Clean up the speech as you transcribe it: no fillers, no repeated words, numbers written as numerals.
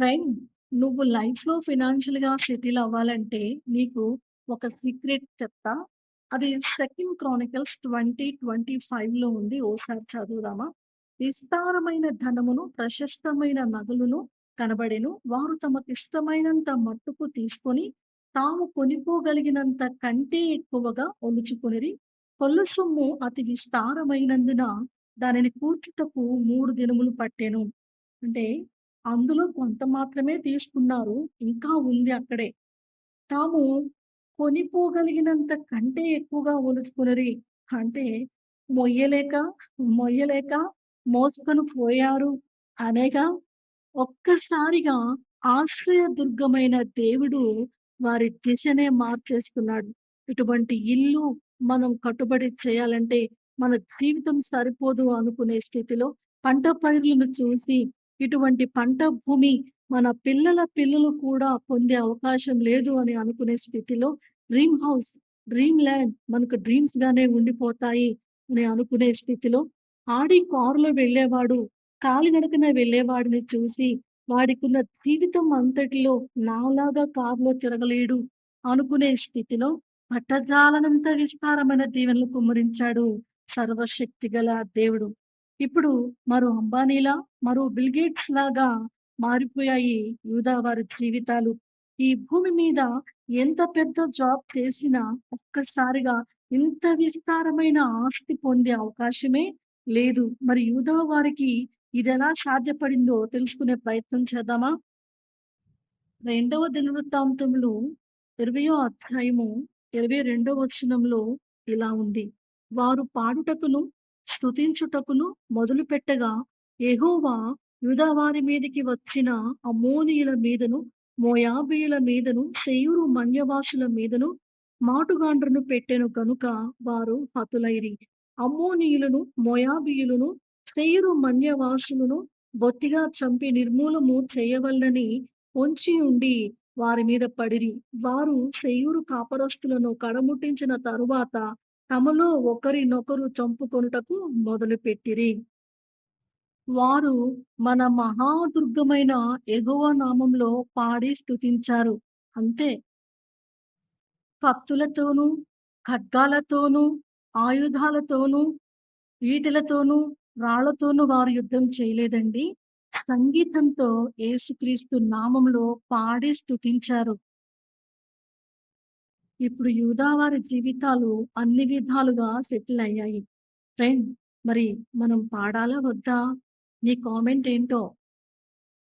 Friend, నువ్వు లైఫ్‌లో ఫినాన్షియల్‌గా settle అవ్వాలంటే నీకు ఒక సీక్రెట్ చెప్తా. అది 2 క్రానికల్స్ 20:25లో ఉంది. ఓసారి చదువుదామా? విస్తారమైన ధనమును, ప్రశస్తమైన నగలును కనబడెను. వారు తమకిష్టమైనంత మట్టుకు తీసుకొని, తాము కొనిపోగలిగినంత కంటే ఎక్కువగా ఒలుచుకొనిరి. కొల్ల సొమ్ము అతి విస్తారమైనందున దానిని కూర్చుటకు 3 దినములు పట్టెను. అంటే అందులో కొంత మాత్రమే తీసుకున్నారు. ఇంకా ఉంది అక్కడే. తాము కొనిపోగలిగినంత కంటే ఎక్కువగా ఒలుచుకొనిరి. అంటే మొయ్యలేక, మొయ్యలేక మోసుకొని పోయారు అనేగా. ఒక్కసారిగా ఆశ్రయదుర్గమైన దేవుడు వారి దిశనే మార్చేస్తున్నాడు. ఇటువంటి ఇల్లు మనం కట్టుబడి చేయాలంటే మన జీవితం సరిపోదు అనుకునే స్థితిలో పంట పైర్లను చూసి ఇటువంటి పంట భూమి మన పిల్లల పిల్లలు కూడా పొందే అవకాశం లేదు అని అనుకునే స్థితిలో డ్రీమ్ హౌస్, డ్రీమ్ ల్యాండ్ మనకు డ్రీమ్స్ గానే ఉండిపోతాయి అని అనుకునే స్థితిలో ఆడి కారులో వెళ్ళేవాడు కాలినడకన వెళ్ళేవాడిని చూసి వాడికున్న జీవితం అంతటిలో నాలాగా కారులో తిరగలేడు అనుకునే స్థితిలో పట్టజాలనంత విస్తారమైన దీవెనలు కుమ్మరించాడు సర్వశక్తిగల దేవుడు. ఇప్పుడు మరో అంబానీలా, మరో బిల్ గేట్స్ లాగా మారిపోయాయి యూదా వారి జీవితాలు. ఈ భూమి మీద ఎంత పెద్ద జాబ్ చేసినా ఒక్కసారిగా ఇంత విస్తారమైన ఆస్తి పొందే అవకాశమే లేదు. మరి యూదా వారికి ఇదెలా సాధ్యపడిందో తెలుసుకునే ప్రయత్నం చేద్దామా? రెండవ దినవృత్తాంతములు 20వ అధ్యాయము 22వ వచనంలో ఇలా ఉంది. వారు పాడుటకును, స్తుతించుటకును మొదలుపెట్టగా యెహోవా యూదా వారి మీదికి వచ్చిన అమ్మోనీయుల మీదను, మోయాబీయుల మీదను, శేయీరు మన్యవాసుల మీదను మాటుగాండ్రను పెట్టెను గనుక వారు హతులైరి. అమ్మోనీయులను, మోయాబీయులను, శేయీరు మన్యవాసులను బొత్తిగా చంపి నిర్మూలము చేయవలెనని పొంచి ఉండి వారి మీద పడిరి. వారు శేయూరు కాపరస్తులను కడముట్టించిన తరువాత తమలో ఒకరినొకరు చంపుకొనుటకు మొదలుపెట్టిరి. వారు మన మహాదుర్గమైన యెహోవా నామంలో పాడి స్తుతించారు. అంతే. కత్తులతోనూ, ఖడ్గాలతోనూ, ఆయుధాలతోనూ, ఈటెలతోనూ, రాళ్లతోనూ వారు యుద్ధం చేయలేదండి. సంగీతంతో యేసుక్రీస్తు నామములో పాడి స్తుతించారు. ఇప్పుడు యూదా వారి జీవితాలు అన్ని విధాలుగా సెటిల్ అయ్యాయి. ఫ్రెండ్, మరి మనం పాడాలా వద్దా? నీ కామెంట్ ఏంటో